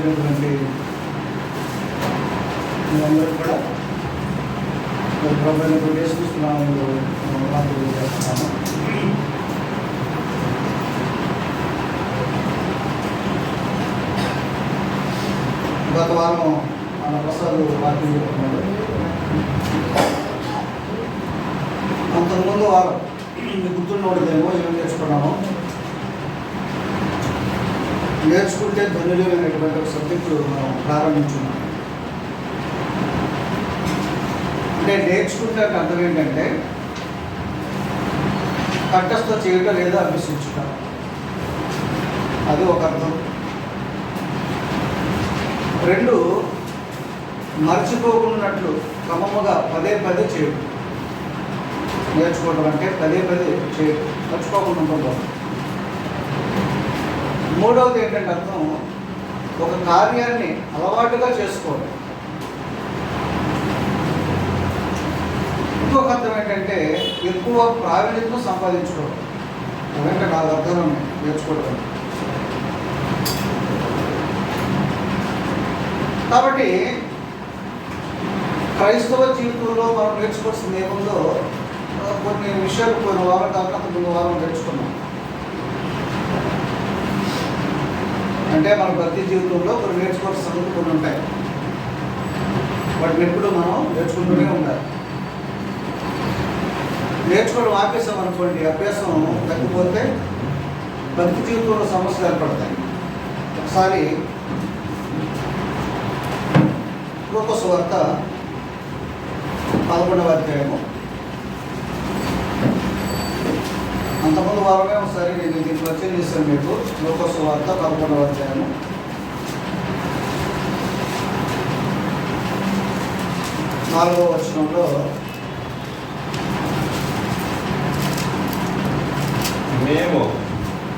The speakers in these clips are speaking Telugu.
హాజరైనటువంటి మీరందరూ కూడా ప్రభుత్వ యేసుక్రీస్తునామములో వందనాలు చేస్తున్నాము. గత వారం మన ప్రసాద్ వాక్యం చెప్తున్నాడు. అంతకుముందు వారం మీకు గుర్తున్నోడిదేమో ఏం నేర్చుకున్నాము. నేర్చుకుంటే ధనులు అనేటువంటి ఒక సబ్జెక్టు మనం ప్రారంభించున్నాం. అంటే నేర్చుకుంటే అర్థం ఏంటంటే కంఠస్థ చేయడం లేదా అభ్యసించుట, అది ఒక అర్థం. రెండు, మర్చిపోకున్నట్లు క్రమముగా పదే పదే చేయడం. నేర్చుకోవడం అంటే పదే పదే చేయడం, మర్చిపోకుండా ఉండడం. మూడవది ఏంటంటే అర్థం, ఒక కార్యాన్ని అలవాటుగా చేసుకోవడం. ఇంకొక అర్థం ఏంటంటే ఎక్కువ ప్రావీణ్యతను సంపాదించుకోవడం. అదంటే 4 అర్థాలు ఉన్నాయి నేర్చుకోవడం. కాబట్టి క్రైస్తవ జీవితంలో మనం నేర్చుకోవాల్సింది ఏముందో కొన్ని విషయాలు పోయిన వారం కాకుండా ముందు వారం నేర్చుకున్నాం. అంటే మన భక్తి జీవితంలో కొన్ని నేర్చుకోవాల్సిన సంగతులు కొన్ని ఉంటాయి. వాటిని ఎప్పుడు మనం నేర్చుకుంటూనే ఉండాలి. నేర్చుకోవడం ఆపేసాం అనుకోండి, అభ్యాసం తగ్గిపోతే భక్తి జీవితంలో సమస్యలు ఏర్పడతాయి. ఒకసారి లూకా సువార్త 11వ అధ్యాయము, అంతకుముందు వారమే ఒకసారి నేను దీన్ని పరిచయం చేశాను మీకు. లూకా సువార్త 11వ అధ్యాయము 4వ వచనంలో, మేము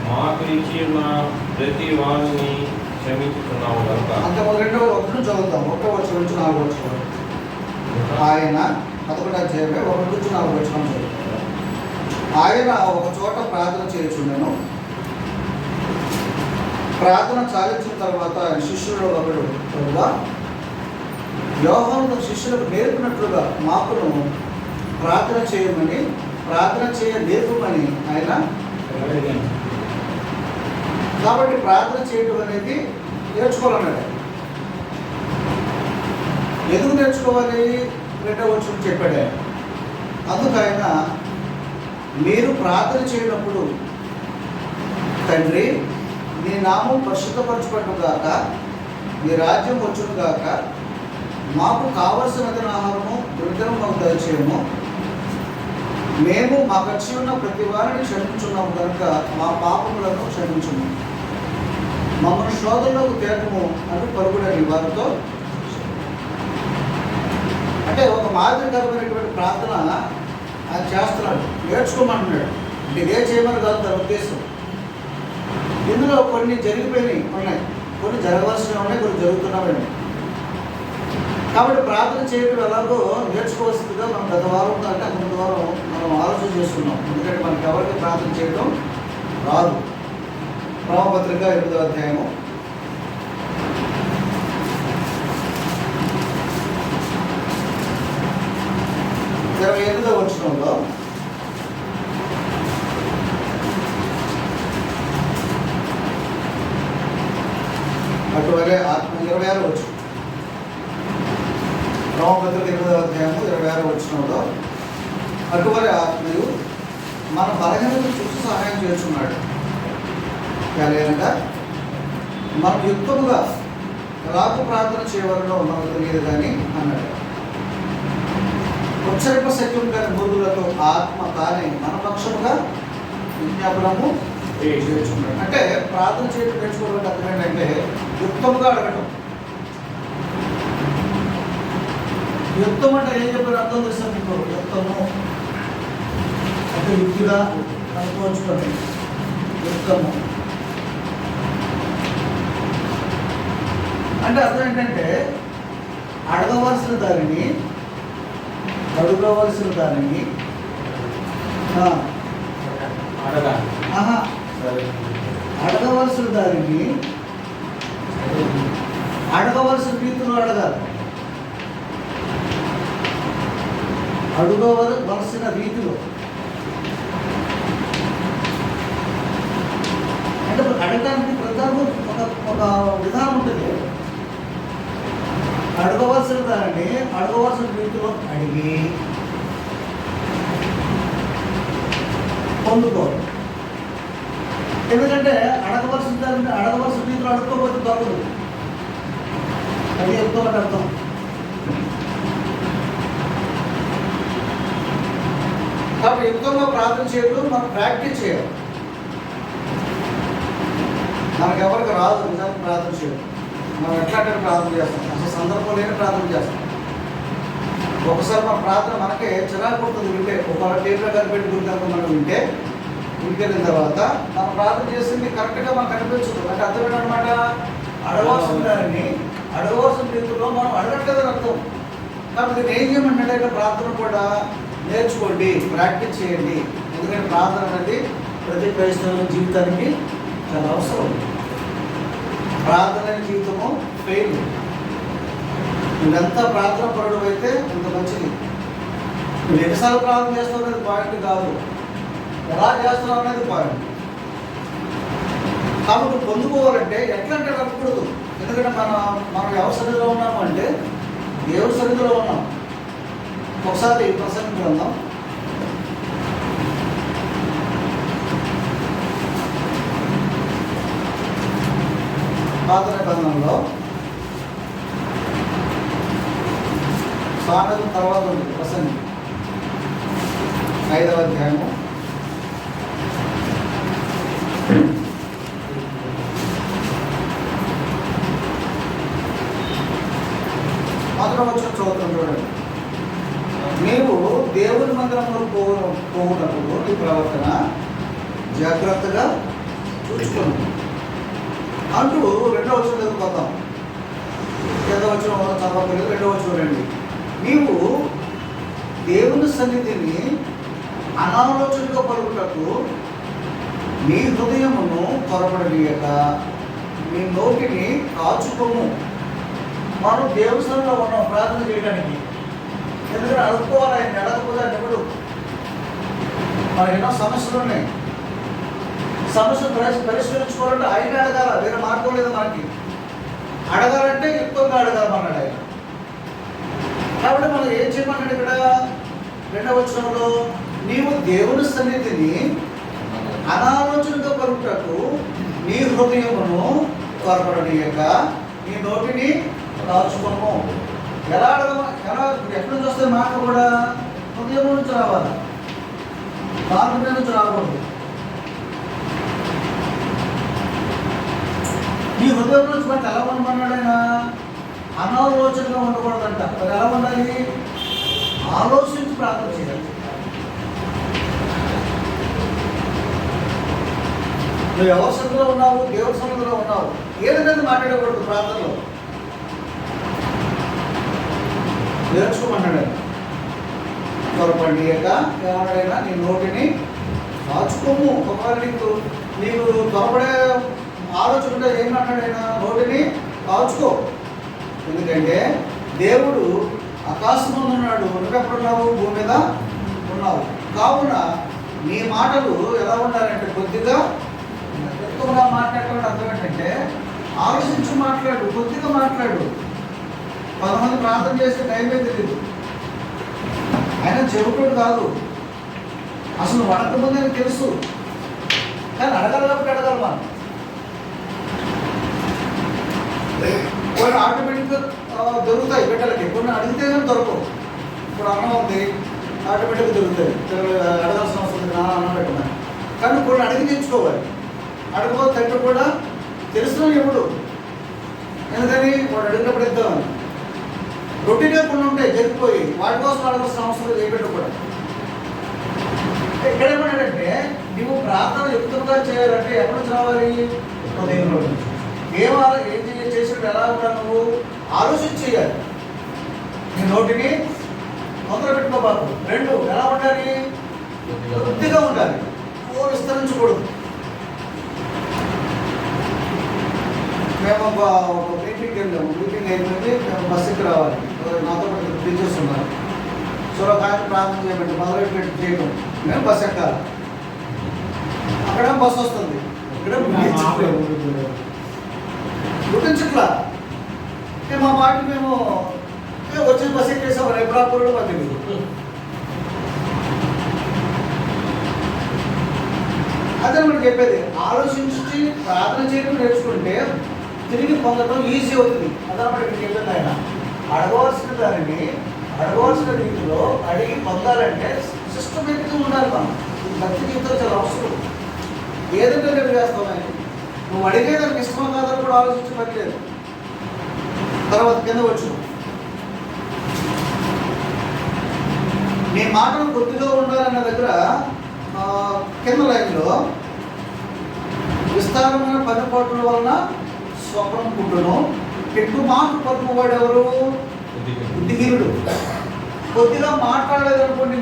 మాకు ఇచ్చిన ప్రతి వారిని క్షమించుతున్నాము కనుక. అంతకుముందు 2వ వచనం చదువుతాం. 1వ వచనం నుంచి 4వ వచనం. ఆయన 11వ అధ్యాయమే 1 నుంచి 4వ వచనం చదువుతాం. ఆయన ఒక చోట ప్రార్థన చేయుచుండెను. ప్రార్థన చాలించిన తర్వాత ఆయన శిష్యుడు ఒకడు, ప్రభువా, యోహాను తన శిష్యులకు నేర్పినట్లుగా మాకును ప్రార్థన చేయమని, ప్రార్థన చేయ నేర్పమని ఆయన. కాబట్టి ప్రార్థన చేయడం అనేది నేర్చుకోవాలన్నాడు. ఎందుకు నేర్చుకోవాలి? 2వ వచనం చెప్పాడు. అందుకు ఆయన, మీరు ప్రార్థన చేయనప్పుడు, తండ్రి నీ నామం పరిశుద్ధపరచబడును గాక, నీ రాజ్యం వచ్చును గాక, మాకు కావలసిన ఆహారము దుర్గరం మాకు దయచేయము, మేము మాకు వచ్చి ఉన్న ప్రతి వారిని క్షమించున్నాము కనుక మా పాపములను క్షమించుము, మమ్మల్ని శోధనలోకి తేటము అని పరుగుడని వారితో. అంటే ఒక మాదిరికరమైనటువంటి ప్రార్థన ఆయన చేస్తున్నాడు, నేర్చుకోమంటున్నాడు. అంటే ఇదే చేయమని కాదు తన ఉద్దేశం. ఇందులో కొన్ని జరిగిపోయినాయి ఉన్నాయి, కొన్ని జరగవలసినవి ఉన్నాయి, కొన్ని జరుగుతున్నవి. కాబట్టి ప్రార్థన చేయడం ఎలాగో నేర్చుకోవాల్సిందిగా మనం గత వారం అంటే ముందు వారం మనం ఆలోచన చేసుకున్నాం. ఎందుకంటే మనకి ఎవరికి ప్రార్థన చేయడం రాదు. రోమపత్రిక 8వ అధ్యాయము 28వ వచనంలో, అటువలే ఆత్మ 26వ వచనం. రోమపత్రిక 8వ అధ్యాయము 26వ వచనంలో, అటువలే ఆత్మయు మన బలహీనతను చూసి సహాయం చేస్తున్నాడు. ఎలాగనగా మనం యుక్తముగా రాకు ప్రార్థన చేయవలనో మనకు తెలియదు కానీ అన్నాడు. ఉచ్చరింప శక్యం కాని మూర్ఖులతో ఆత్మ తానే మన పక్షముగా విజ్ఞాపనము చేస్తున్నాడు. అంటే ప్రార్థన చేయడం నేర్చుకోవడానికి అర్థం ఏంటంటే యుక్తముగా అడగటం. యుక్తం అంటే ఏం చెప్పారు అర్థం చేస్తాం మీకు? యుక్తము అంటే యుక్తిగా అనుకోవచ్చుకోండి. యుక్తము అంటే అర్థం ఏంటంటే అడగవలసిన దానిని, అడగవలసిన దానిని అడగవలసిన దానిని అడగవలసిన రీతిలో అడగాలి. అడగవలసిన రీతిలో అంటే అడగడానికి ప్రధానం ఒక విధానం ఉంటుంది. అడగవలసిన దానిని అడగవలసిన రీతిలో అడిగి పొందుకోవాలి. ఎందుకంటే అడగవలసిన దానిని అడగవలసిన రీతిలో అడుక్కోకపోతే దొరకదు. అది చెప్తామని అర్థం. కాబట్టి యుక్తంగా ప్రార్థన చేయడం మనం ప్రాక్టీస్ చేయాలి. మనకు ఎవరికి రాదు నిజానికి ప్రార్థన చేయడం. మనం ఎట్లాంటి ప్రార్థన చేస్తాం, అసలు సందర్భం లేని ప్రార్థన చేస్తాం. ఒకసారి మన ప్రార్థన మనకే చిరాకు పుడుతుంది వింటే. ఒకవేళ టేబుల్ కనిపెట్టి గురికనుక మనం వింటే ఇంటికి వెళ్ళిన తర్వాత మనం ప్రార్థన చేసింది కరెక్ట్గా మనకు కనిపించదు. అంటే అర్థం ఏంటన్నమాట, అడగవలసిన దానిని అడగవలసిన రీతిలో మనం అడగట్లేదని అర్థం. కాబట్టి నేను ఏం చేయమంటే ప్రార్థన కూడా నేర్చుకోండి, ప్రాక్టీస్ చేయండి. ఎందుకంటే ప్రార్థన అనేది ప్రతి క్రైస్తవుల జీవితానికి చాలా అవసరం. ప్రార్థన జీవితము ఫెయిల్. నువ్వెంత ప్రార్థన పడడం అయితే అంత మంచిది. నువ్వు ఎన్నిసార్లు ప్రార్థన చేస్తావు అనేది పాయింట్ కాదు, ఎలా చేస్తున్నావు అనేది పాయింట్. కాబట్టి నువ్వు పొందుకోవాలంటే ఎట్లా అంటే తప్పకూడదు. ఎందుకంటే మనం ఎవరి సన్నిధిలో ఉన్నాము అంటే దేవుడి సన్నిధిలో ఉన్నాం. ఒకసారి ప్రసంగ గ్రంథం 5వ సామెతల తర్వాత ఉంది ప్రసంగి 5వ అధ్యాయము 1వ వచనం చదువుతాం చూడండి. నీవు దేవుని మందిరంలో పోవునప్పుడు నీ ప్రవర్తన జాగ్రత్తగా చూసుకోండి అంటూ 2వ వచనం చదువుకుందాం. 5వ వచనం చదవలేదు, 2వ వచనం రండి. నీవు దేవుని సన్నిధిని అనాలోచనగా పలుకుటకు నీ హృదయమును త్వరపడనీయక నీ నోటిని కాచుకోము. మనం దేవుని సన్నిధిలో ఉన్నాం ప్రార్థన చేయడానికి. ఎందుకంటే అడుక్కోవాలి, ఆయన అడగకపోతే ఆయన ఎప్పుడు. మనకి ఎన్నో సమస్యలు ఉన్నాయి. సమస్యలు పరిష్కరించుకోవాలంటే ఆయన అడగాల, వేరే మార్గం లేదు మనకి. అడగాలంటే యుక్తంగా అడగాలన్నాడు ఆయన. కాబట్టి మనం ఏం చేయమన్నాడు ఇక్కడ 2వ వచనంలో, నీవు దేవుని సన్నిధిని అనాలోచనగా పలుకుటకు నీ హృదయమును త్వరపడనీయక నీ నోటిని దాచుకోము. ఎలా ఎక్కడి నుంచి వస్తే మాట కూడా హృదయం నుంచి రావాలి, మార్గం నుంచి రాకూడదు. నీ హృదయం నుంచి బట్టి ఎలా ఉండమన్నాడు ఆయన? అనాలోచనగా ఉండకూడదంట. మరి ఎలా ఉండాలి? ఆలోచించి ప్రార్థన చేయాలి. నువ్వు ఎవరి సన్నిధిలో ఉన్నావు? దేవుడి సన్నిధిలో ఉన్నావు. ఏదైనా మాట్లాడకూడదు ప్రార్థనలో. నేర్చుకోమన్నాడు. త్వరపడియక ఏమన్నాడైనా నీ నోటిని దాచుకోము. ఒకవేళ నీకు త్వరపడే ఆలోచన ఉంటే ఏమన్నాడైనా నోటిని దాచుకో. ఎందుకంటే దేవుడు ఆకాశం ఉన్నాడు, నువ్వెక్కడున్నావు? భూమి మీద ఉన్నావు. కావున నీ మాటలు ఎలా ఉండాలంటే కొద్దిగా ఎక్కువగా మాట్లాడటం అర్థం ఏంటంటే ఆలోచించి మాట్లాడు, కొద్దిగా మాట్లాడు. 10 మంది ప్రార్థన చేసే టైమే తెలియదు. ఆయన చెబుతాడు కాదు, అసలు వడకముందే తెలుసు. కానీ అడగాలి కాబట్టి అడగాలి. మనం కొన్ని ఆటోమేటిక్గా దొరుకుతాయి బిడ్డలకి, కొన్ని అడిగితే కానీ దొరకవు. ఇప్పుడు అన్నం ఉంది, ఆటోమేటిక్గా దొరుకుతాయి. అడగాల్సిన అవసరం ఉంది, అన్నం పెట్టమని. కానీ కొన్ని అడిగి తెచ్చుకోవాలి. అడగకపోతే తండ్రి కూడా తెలిసిన ఎప్పుడు. ఎందుకని వాడు అడిగినప్పుడు ఇద్దామని. రొటీన్గా కొన్ని ఉంటాయి జరిగిపోయి, వాటి కోసం అడగాల్సిన అవసరం చేయబెట్టు కూడా. ఇక్కడ ఏమన్నాడంటే నువ్వు ప్రార్థన యుక్తంగా చేయాలంటే ఎప్పుడు నుంచి రావాలి? హృదయంలో నుంచి. ఏం చేసినప్పుడు ఎలా ఉండాలి? నువ్వు ఆలోచించి చేయాలి. నీ నోటిని తొందర పెట్టుకోబాకు. 2 ఎలా ఉండాలి? కొద్దిగా ఉండాలి, విస్తరించకూడదు. మేము ఒక మీటింగ్కి వెళ్ళాము. మీటింగ్ అయిపోయింది, మేము బస్సుకి రావాలి. నాతో పాటు టీచర్స్ ఉన్నారు. సో ఒక ఆయన ప్రార్థన చేయమంటే మొదలు చేయడం, మేము బస్సు ఎక్కాలి. అక్కడ బస్సు వస్తుంది, ఇక్కడ గుర్తించట్లా. మా పాటికి మేము వచ్చిన బస్సు ఎక్కేసాము. రేపురాపూర్లో మాకు తెలియదు. అదే మనం చెప్పేది, ఆలోచించి ప్రార్థన చేయడం నేర్చుకుంటే తిరిగి పొందడం ఈజీ అవుతుంది. అదనమాట ఇక్కడ చెప్పింది ఆయన. అడగవలసిన రీతిలో అడిగి పొందాలంటే సిస్టమేటిక్గా ఉండాలి. మనం భక్తి జీవితంలో చాలా అవసరం. ఏదంటే నేను చేస్తామని నువ్వు అడిగేదానికి ఇష్టమో కాదని కూడా ఆలోచించట్లేదు. తర్వాత కింద వచ్చు, నీ మాటలు కొద్దిగా ఉండాలన్న దగ్గర కింద లైన్లో విస్తారమైన పనిపాట్ల వలన స్వప్నం పుట్టును, ఎక్కువ మాటలు పలుకువాడు ఎవరు? బుద్ధిహీనుడు. కొద్దిగా మాట్లాడలేదనుకోండి,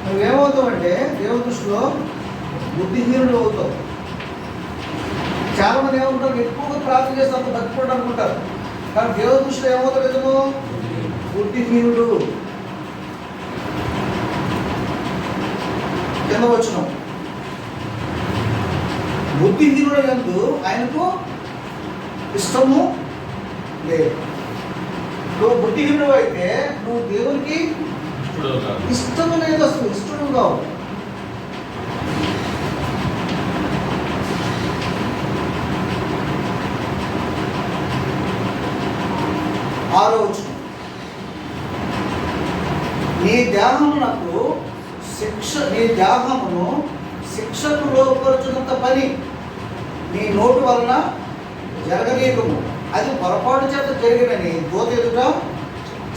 నువ్వేమవుతావు అంటే దేవుని దృష్టిలో బుద్ధిహీనుడు అవుతావు. చాలా మంది ఏమనుకుంటారు, ఎక్కువగా ప్రార్థన చేస్తే అంత బతికిపోవడం అనుకుంటారు. కానీ దేవుని దృష్టిలో ఏమవుతావు? ఎదుగు బుద్ధిహీనుడు. కింద వచ్చిన బుద్ధిహీనుడు యందు ఆయనకు ఇష్టము లేదు. నువ్వు బుద్ధిహీనుడు అయితే నువ్వు దేవునికి ఇష్టము లేదు, అసలు ఇష్టము కావు. ఆలోచన, నీ దేహమును శిక్షకు లోపరుచున్నంత పని నీ నోటు వలన జరగనీయకము. అది పొరపాటు చేత జరిగినని దూత ఎదుట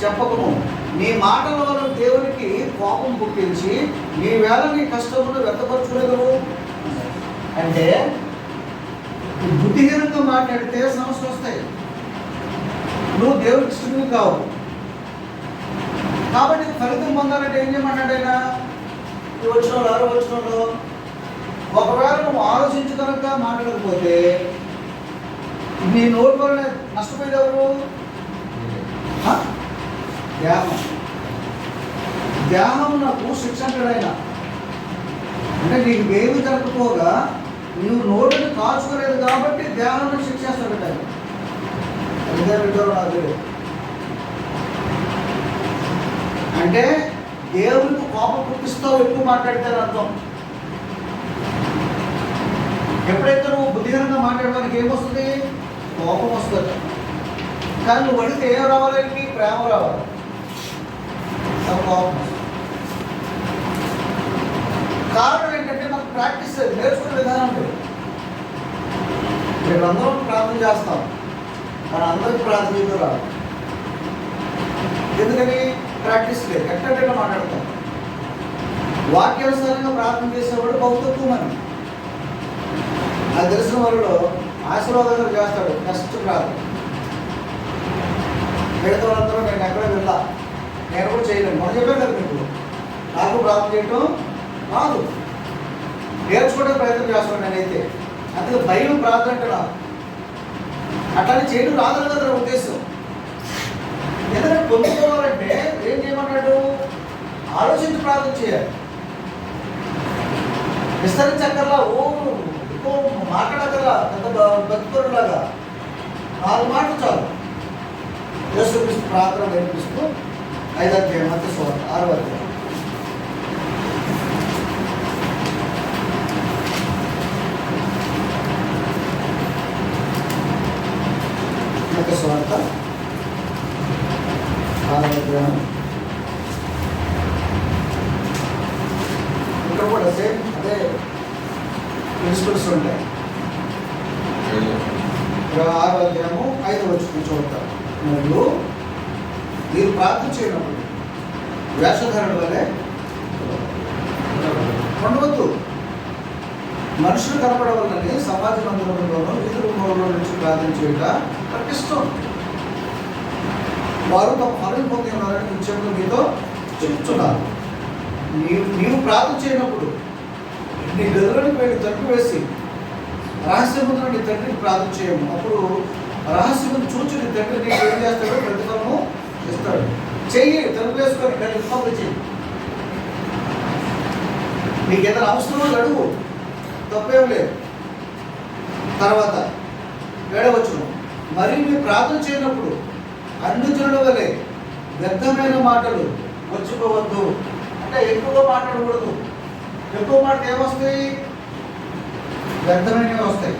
చెప్పకము. నీ మాటల వలన దేవునికి కోపం పుట్టించి నీ వేళ నీ కష్టమును వ్యక్తపరచుకోలేవు. అంటే బుద్ధిహీనంగా మాట్లాడితే సమస్యలు వస్తాయి. నువ్వు దేవుడికి ఇష్టం కావు. కాబట్టి ఫలితం పొందాలంటే ఏం చేయమన్నాడు ఆయన? వచ్చిన ఆలోచనలో ఒకవేళ నువ్వు ఆలోచించి కనుక మాట్లాడకపోతే నీ నోటి వల్ల నష్టపోయేది ఎవరు? దేహం నాకు శిక్ష అంటాడు ఆయన. అంటే నీకు ఏమి జరగకపోగా నువ్వు నోటిని కాచుకోలేదు కాబట్టి దేహాన్ని శిక్షేస్తాడు ఆయన. అదే వింటారు నాకు. అంటే దేవునికి కోపం పుట్టిస్తావు ఎక్కువ మాట్లాడితే అర్థం. ఎప్పుడైతే నువ్వు బుద్ధిహీనంగా మాట్లాడడానికి ఏమొస్తుంది? కోపం వస్తుంది. కానీ నువ్వు అడిగితే ఏం రావాలండి? ప్రేమ రావాలి. కోపం వస్తుంది. కారణం ఏంటంటే మనకు ప్రాక్టీస్ నేర్చుకునే విధానం లేదు. మేము అందరం ప్రార్థన చేస్తాం, మన అందరికి ప్రార్థన చేయడం రాదు. ఎందుకని? ప్రాక్టీస్ లేదు. ఎట్లా మాట్లాడతాం. వాక్యానుసారంగా ప్రార్థన చేసేవాడు బహు తక్కువ మంది. నాకు తెలిసిన వాళ్ళు ఆశీర్వాదంగా చేస్తాడు నెక్స్ట్ ప్రార్థన. మిగతా వాళ్ళందరూ నేను ఎక్కడ వెళ్ళా, నేను కూడా చేయలేను. మనం చెప్పాను కదా మీకు, నాకు ప్రార్థన చేయటం రాదు. నేర్చుకోవడానికి ప్రయత్నం చేస్తాను నేనైతే. అందుకే భయం ప్రార్థన అంటే నాకు అట్లానే చేయడం రాదని కదా ఉద్దేశం. ఎందుకంటే పొందుకోవాలంటే ఏం చేయమన్నాడు? ఆలోచించి ప్రార్థన చేయాలి. విస్తరించక్కర్లా, మాట్లాడక్కర్లా, పెద్ద బతుకులాగా 4 మాటలు చాలు. యేసుక్రీస్తు ప్రార్థన నేర్పిస్తూ 5వ అధ్యాయం మత్తయి సువార్త 6వ అధ్యాయం. మత్తయి సువార్త 6వ అధ్యాయం. ఇక్కడ కూడా సేమ్ అదే ప్రిన్సిపల్స్ ఉంటాయి. 6వ అధ్యాయము 5వ వచనం చూడతారు. మరియు మీరు ప్రార్థన చేయనప్పుడు వేషధారణ వలె ఉండవద్దు, మనుషులు కనపడవాలని సమాజ మందిరంలోనూ వీధుల మూలలో నుంచి ప్రార్థన చేయట నాకు ఇష్టం. వారు తమ ఫలం పొంది ఉన్నారని నిత్యంలో మీతో చెప్తున్నారు. నీవు ప్రార్థన చేయనప్పుడు నీ గదిలోనికి వెళ్ళి తలుపు వేసి రహస్యమును నీ తండ్రికి ప్రార్థన చేయము, అప్పుడు రహస్యమును చూచి నీ తండ్రి నీకు ఏం చేస్తాడో ప్రతిఫలము ఇస్తాడు. చెయ్యి తలుపు వేసుకొని ప్రతిఫలం చెయ్యి. నీకు ఏదైనా అవసరమో అడుగు, తప్పేం లేదు. తర్వాత 7వ వచనం, మరి మీరు ప్రార్థన చేయనప్పుడు అన్ని జనుల వలె వ్యర్థమైన మాటలు వచ్చుకోవద్దు. అంటే ఎక్కువగా మాట్లాడకూడదు. ఎక్కువ మాటలు ఏమొస్తాయి? వ్యర్థమైనవి వస్తాయి.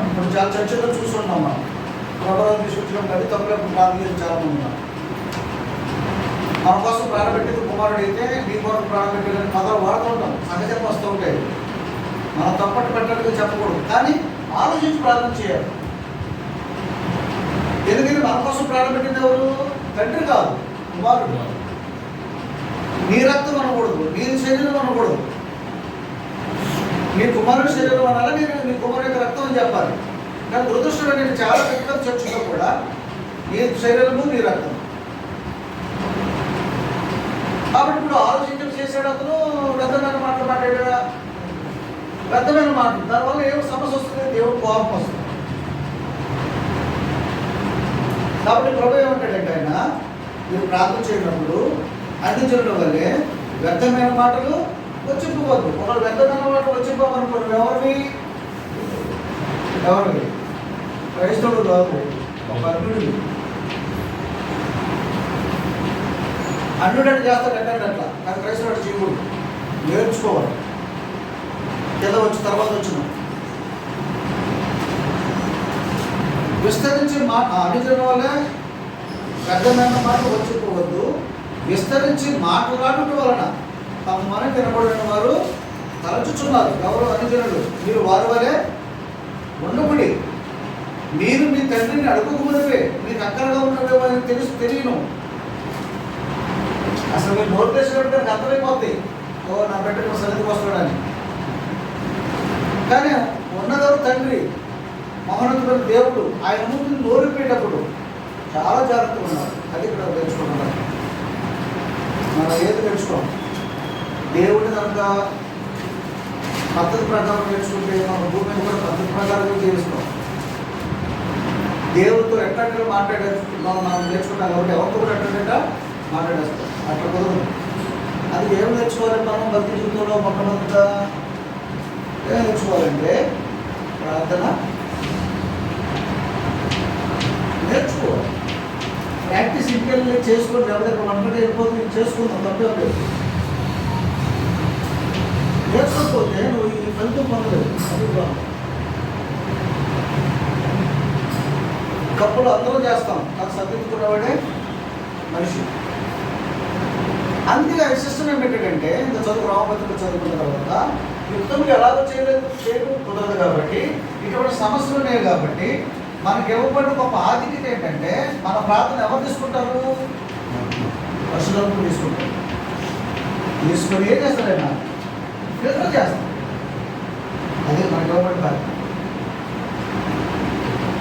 ఇప్పుడు చాలా చర్చల్లో చూస్తున్నాం మనం. ప్రభుత్వం తీసుకొచ్చడం కానీ తప్పులకు ప్రార్థన చాలా మంది ఉన్నారు. మన కోసం ప్రాణపెట్టేది కుమారుడు అయితే నీ కొరకు ప్రాణపెట్టేదని పదాలు వాడుతూ ఉంటాం, సహజంగా వస్తూ ఉంటాయి. మనం తప్పట్టు పెట్టడానికి చెప్పకూడదు, కానీ ఆలోచించి ప్రార్థన చేయాలి. ఎందుకంటే మన కోసం ప్రాణపెట్టింది ఎవరు? తండ్రి కాదు, కుమారుడు. నీ రక్తం అనకూడదు, నీ శరీరం అనకూడదు. నీ కుమారుడి శరీరం అనాలా, నేను నీ కుమారుడి యొక్క రక్తం అని చెప్పాలి. కానీ దురదృష్టంగా నేను చాలా పెద్ద చర్చలో కూడా నీ శరీరము నీ రక్తం. కాబట్టి ఇప్పుడు ఆలోచించడం చేసాడు అతను, వ్యర్థమైన మాటలు మాట్లాడా, వ్యర్థమైన మాటలు. దానివల్ల ఏమో సమస్య వస్తుంది, దేవుడు కోపం వస్తుంది. కాబట్టి ప్రభు ఏమంటాడంటే ఆయన, మీరు ప్రార్థన చేయనప్పుడు అన్ని జనుల వల్లే వ్యర్థమైన మాటలు వచ్చిపోవద్దు. ఒకరు వ్యర్థమైన మాటలు వచ్చిపోమనుకోండి, ఎవరివి క్రైస్తవుడు కాదు, ఒక అన్యుడివి. అన్యుడంటే చేస్తాడు ఎట్టండి అట్లా, కానీ క్రైస్తవుడు చేయకూడదు. నేర్చుకోవాలి. ఏదో వచ్చి తర్వాత వచ్చిన విస్తరించి అనుజన వల్ల వ్యర్థమైన మాటలు వచ్చిపోవద్దు. విస్తరించి మాట్లాడటం వలన తమ మనం వినబడిన వారు తలచుచున్నారు. ఎవరు? అనుజనులు. మీరు వారి వలె ఉండకుడి. మీరు మీ తండ్రిని అడుగుకున్నవే, మీకు అక్కడగా ఉన్నవే అని తెలియను. అసలు మీరు నోరు తెచ్చినట్టు అర్థమైపోతాయి, ఓ నా బిడ్డకు సరిగ్గా వస్తాడని. కానీ ఉన్నదెవరు? తండ్రి, మహోన్నతుడైన దేవుడు. ఆయన ముందు నోరిపోయేటప్పుడు చాలా జాగ్రత్తగా ఉన్నారు. అది ఇక్కడ నేర్చుకుంటున్నారు. మనం ఏది నేర్చుకోం, దేవుడి కనుక పద్ధతి ప్రకారం నేర్చుకుంటే మన భూమిని కూడా పద్ధతి ప్రకారంగా జీవిస్తాం. దేవుడితో ఎట్లా మాట్లాడేస్తున్నాం మనం నేర్చుకుంటాం కాబట్టి ఎవరితో కూడా ఎట్లా మాట్లాడేస్తాం. అట్లా కుదరదు. అది ఏం నేర్చుకోవాలంటే మనం భక్తి జీవితంలో మొట్టమొదటిగా ఏం నేర్చుకోవాలంటే ప్రార్థన నేర్చుకోవాలి. ప్రాక్టీస్ ఇంటికెళ్ళి చేసుకోండి. ఎవరైనా మనకంటే వెళ్ళిపోతుంది చేసుకుందాం, తప్పే లేదు. నేర్చుకోకపోతే నువ్వు ఈ ఫలితం పొందలేదు. అది కప్పులు అందరూ చేస్తాం, నాకు సర్దిద్దుకున్నవాడే మనిషి. అందుకే సిస్టమ్ ఏం పెట్టాడంటే, ఇంత చదువు రామపత్రిక చదువుకున్న తర్వాత యుద్ధములు ఎలాగో చేయడం కుదరదు కాబట్టి, ఇటువంటి సమస్యలు ఉన్నాయి కాబట్టి మనకి ఇవ్వబడిన గొప్ప ఆధిక్యత ఏంటంటే మన ప్రార్థన ఎవరు తీసుకుంటారు? పరిశుద్ధాత్మ తీసుకుంటారు. తీసుకొని ఏం చేస్తారైనా ఫిల్టర్ చేస్తాం. అదే మనకి ఇవ్వబడిన బాధ్యత.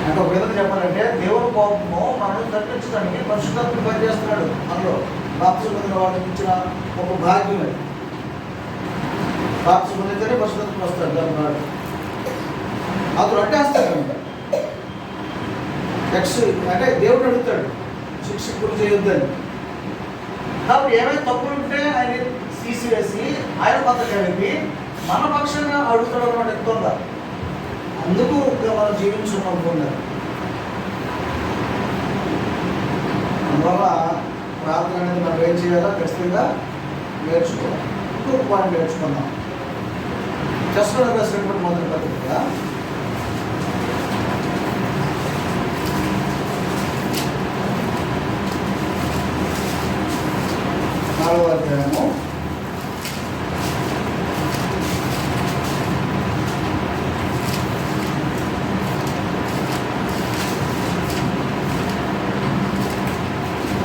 అంటే ఒక విధంగా చెప్పాలంటే దేవుని కోపము మనల్ని తగ్గించడానికి పరిశుద్ధాత్మ పనిచేస్తున్నాడు. అందులో బాప్తిసం పొందిన వాళ్ళకి ఇచ్చిన ఒక భాగ్యం అది. బాప్తిసం పొందితేనే పరిశుద్ధాత్మ వస్తాడు. దాని వాడు అతను అడ్డేస్తాడు కనుక అంటే దేవుడు అడుగుతాడు, శిక్షకులు చేయొద్దని. కాబట్టి ఏమైనా తప్పులు ఉంటే ఆయన తీసివేసి ఆయన కొంత కలిపి మన పక్షంగా అడుగుతాడు అన్నమాట. ఎక్కువ అందుకు మనం జీవించుకున్నాం. అందువల్ల ప్రార్థన అనేది మనం ఏం చేయాలో ఖచ్చితంగా నేర్చుకోవాలి. ఇంకొక పాయింట్ నేర్చుకున్నాం. చెస్లో రాసినటువంటి మొదటి పత్రిక 4వ అధ్యాయము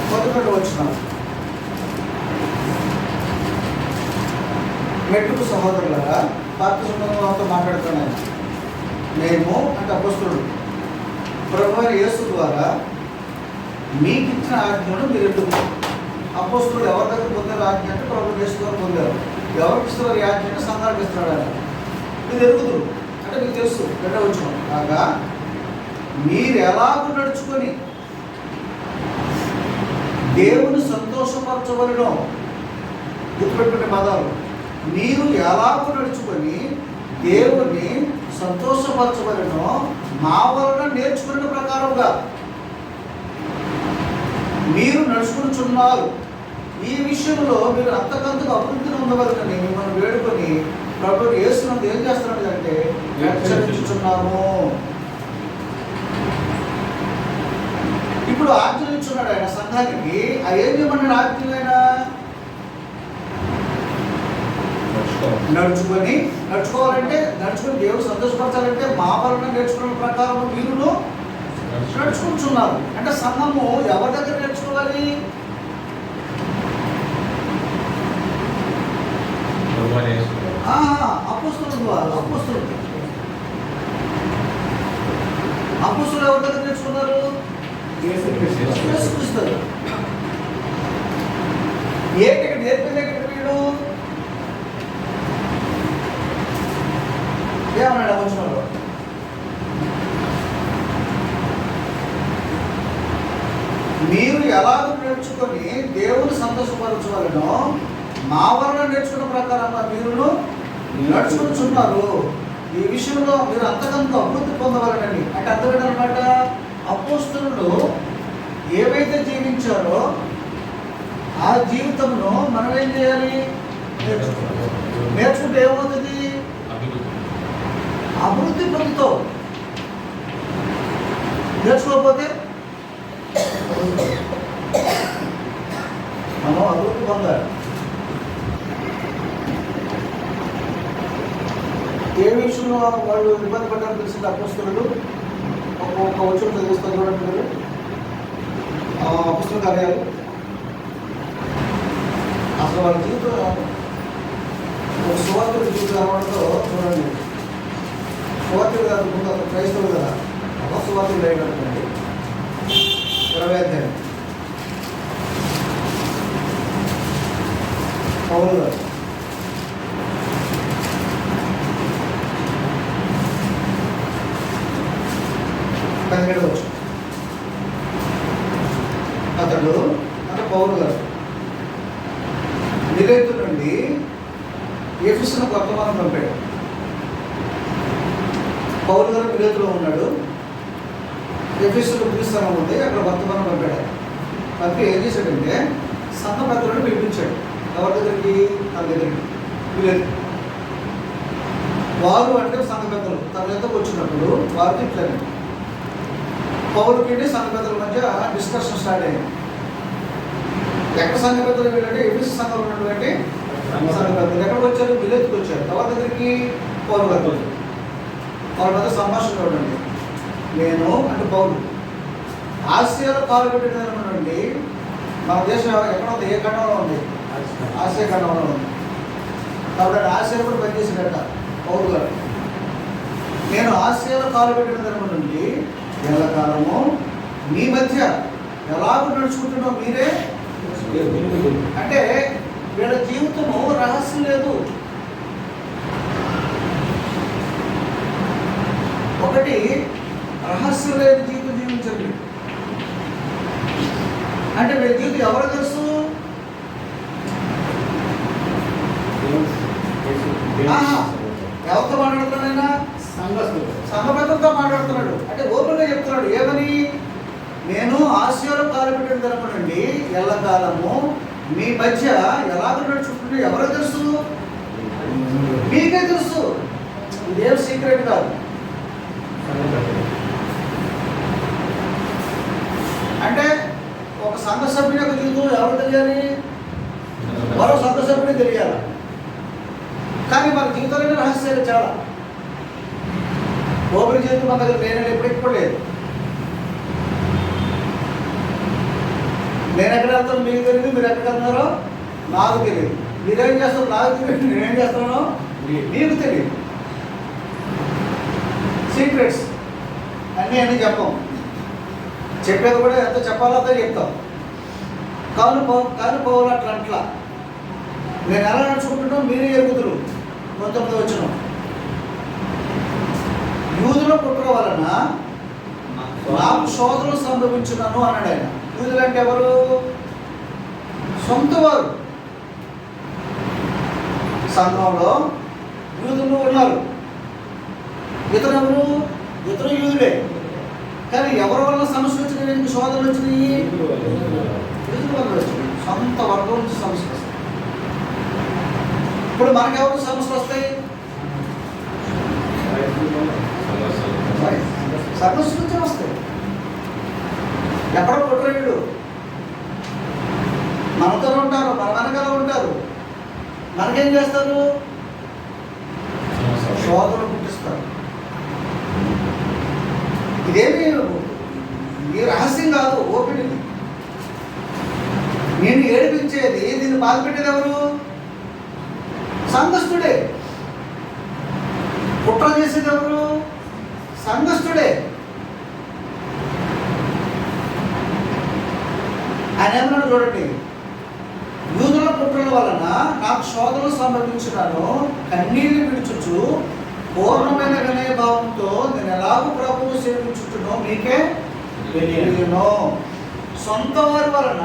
11వ వచనం. మెట్టుకు సహోదరులారా, బాప్తిసంతో మాట్లాడుతున్నాను. మేము అంటే అపొస్తలుడు ప్రభువైన యేసు ద్వారా మీకు ఇచ్చిన ఆజ్ఞను మీరు ఎదుగు. అపోస్తులు ఎవరి దగ్గర పొందారు ఆజ్ఞ అంటే ప్రభు చేసుకొని పొందారు. ఎవరికి ఇస్తున్నారు ఈ ఆజ్ఞ అంటే సంఘానికి ఇస్తున్నాడు ఆయన. మీరు ఎరుగుదురు అంటే మీకు తెలుసు రెండవ వచనం కాగా మీరు ఎలాగూ నడుచుకొని దేవుని సంతోషపరచవలెనో, గుర్తుపెట్టుకునే పదాలు, మీరు ఎలాగూ నడుచుకొని దేవుని సంతోషపరచవలెనో మా వలన నేర్చుకునే ప్రకారంగా మీరు నడుచుకుంటున్నారు. ఈ విషయంలో మీరు అంతకంతకు అభివృద్ధిని ఉండవలనని మిమ్మల్ని వేడుకొని ప్రభు యేసునందు ఏం చేస్తున్నాడు అంటే హెచ్చరించుచున్నాము. ఇప్పుడు ఆజ్ఞలు ఇచ్చున్నాడు ఆయన సంఘానికి. అది ఏం చేయమన్నాడు ఆజ్ఞలు? ఆయన నడుచుకోవాలంటే నడుచుకొని దేవుడు సంతోషపరచాలంటే మా వలన నేర్చుకున్న ప్రకారం మీరు నడుచుకుంటున్నారు. అంటే సంఘము ఎవరి దగ్గర నేర్చుకోవాలి? అపోస్తుల ద్వారా. అపోస్తులు ఎవరి దగ్గర నేర్చుకున్నారు? యేసుక్రీస్తు. ఏంటి ఇక్కడ నేర్పింది? ఎక్కడ వీడు ఏమన్నాడు వచ్చినాడు? మీరు ఎలాగో నేర్చుకొని దేవుని సంతోషపరచవలెనో మా వలన నేర్చుకున్న ప్రకారంగా మీరు నడుచుకుంటున్నారు. ఈ విషయంలో మీరు అంతకంత అభివృద్ధి పొందవాలని. అంటే అర్థమేంటన్నమాట, అపోస్తులు ఏవైతే జీవించారో ఆ జీవితంలో మనం ఏం చేయాలి? నేర్చుకుంటే ఏమవుతుంది? అభివృద్ధి పొందుతావు. నేర్చుకోకపోతే మనం అభివృద్ధి పొందాలి. ఏ విషయంలో వాళ్ళు ఇబ్బంది పడ్డారు తెలిసింది అపోస్తులు? ఒక వచనం చదివిస్తారు చూడండి మీరు. అపోస్తుల కార్యాలు అసలు వాళ్ళ జీవితం ఒక సువార్తల జీవితం రావడంతో చూడండి. సువార్తలు కాదు, ముందు అతను క్రైస్తవులు కదా, సువార్తలు లేదండి. 20 అధ్యాయం పౌలు గారు వచ్చు. అతడు అంటే పౌలు గారు మిలేతు నుండి ఎఫెసుకు వర్తమానం పంపాడు. పౌలు గారు మిలేతులో ఉన్నాడు. ఎఫెసులో క్రీస్తునామం ఉంది, అక్కడ వర్తమానం పంపాడు. పంపి ఏం చేశాడంటే సంఘ పెద్దలను పిలిపించాడు. ఎవరి దగ్గరికి? తన దగ్గరికి. మిలేతు వారు అంటే సంఘ పెద్దలు తన ఎంతకు వచ్చినప్పుడు వారికి ఇట్లని పౌరుకి సంఘ పెద్దల మధ్య డిస్కషన్ స్టార్ట్ అయ్యింది. ఎక్కడ సంఘ పెద్దలు వీళ్ళంటే ఎఫెసు సంఘంలో ఉన్నటువంటి సంఘ పెద్దలు ఎక్కడికి వచ్చారు? మిలేతుకు వచ్చారు. ఎవరి దగ్గరికి? పౌలు గారు. వాళ్ళ మధ్య సంభాషణ చూడండి. నేను అంటే పౌలు ఆసియాలో కాలు పెట్టినండి. మన దేశం ఎక్కడ ఉంది? ఏ ఖండంలో ఉంది? ఆసియా ఖండంలో ఉంది. కాబట్టి ఆసియాలో కూడా పనిచేసినట్ట పౌలు గారు. నేను ఆసియాలో కాలు పెట్టిన నుండి ఎల్లకాలము మీ మధ్య ఎలాగో నడుచుకుంటున్నాం మీరే. అంటే వీళ్ళ జీవితము రహస్యం లేదు. ఒకటి రహస్యం లేని జీవితం జీవించండి అంటే వీళ్ళ జీవితం ఎవరు తెలుసు? ఎవరితో మాట్లాడుతున్నాడైనా? సంఘ పెద్దలతో మాట్లాడుతున్నాడు. అంటే ఓపెన్గా చెప్తున్నాడు. ఏమని? నేను ఆసియాలో కాలు పెట్టిన తరపునండి ఎల్లకాలము మీ మధ్య ఎలాగ నడుచుకుంటుంటే ఎవరో తెలుసు? మీకే తెలుసు. ఇదేం సీక్రెట్ కాదు. అంటే ఒక సంఘ సభ్యుని యొక్క జీవితం ఎవరు తెలియాలి? మరో సంఘ సభ్యుని తెలియాలి. కానీ మన జీవితంలోనే రహస్యాలు చాలా. ఓపెన్ జీవితం మన దగ్గర నేను ఎప్పుడు లేదు. నేను ఎక్కడ వెళ్తాను మీకు తెలియదు, మీరు ఎక్కడ వెళ్తున్నారో నాకు తెలియదు. మీరేం చేస్తారో నాకు తెలియదు, నేనేం చేస్తానో మీకు తెలియదు. సీక్రెట్స్ అన్నీ చెప్పాం. చెప్పేది కూడా ఎంత చెప్పాలో అంతా చెప్తాం. కాను పోవాలి అట్లా నేను ఎలా నడుచుకుంటున్నా మీరే ఎరుగుతురు. 19 వచ్చిన యూదుల పుట్ర వలన నాకు శోధనలు సంభవించున్నాను అన్నాడు ఆయన. యూదులు అంటే ఎవరు? సొంత వారు. సంఘంలో యూదులు ఉన్నారు. ఇతను ఎవరు? ఇతను యూదులే. కానీ ఎవరి వల్ల సమస్య వచ్చినాయి? ఎందుకు శోధనలు వచ్చినాయి? యూదుల వల్ల వచ్చినాయి. సొంత వర్గం నుంచి సమస్యలు వస్తాయి. ఇప్పుడు మనకెవరు సమస్యలు వస్తాయి? సమస్య నుంచే వస్తాయి. ఎక్కడో పుట్టరేయుడు మనతో ఉంటారు, మన వెనకాల ఉంటారు. మనకేం చేస్తారు? శోధనలు పుట్టిస్తారు. ఇదేమి ఈ రహస్యం కాదు, ఓపెన్ ఇది. నేను ఏడిపించేది, దీన్ని బాధ పెట్టేది ఎవరు? సంఘస్థుడే. కుట్ర చేసేది ఎవరు? సంఘస్థుడే. ఆయన ఏమన్నాడు చూడండి, యూదుల కుట్రల వలన నాకు శోధనలు సంభవించున్నాను, కన్నీళ్లు విడుచుచు పూర్ణమైన వినయభావంతో నేను ఎలాగూ ప్రభువు సేవించుంటునో మీకే తెలియను. సొంత వారి వలన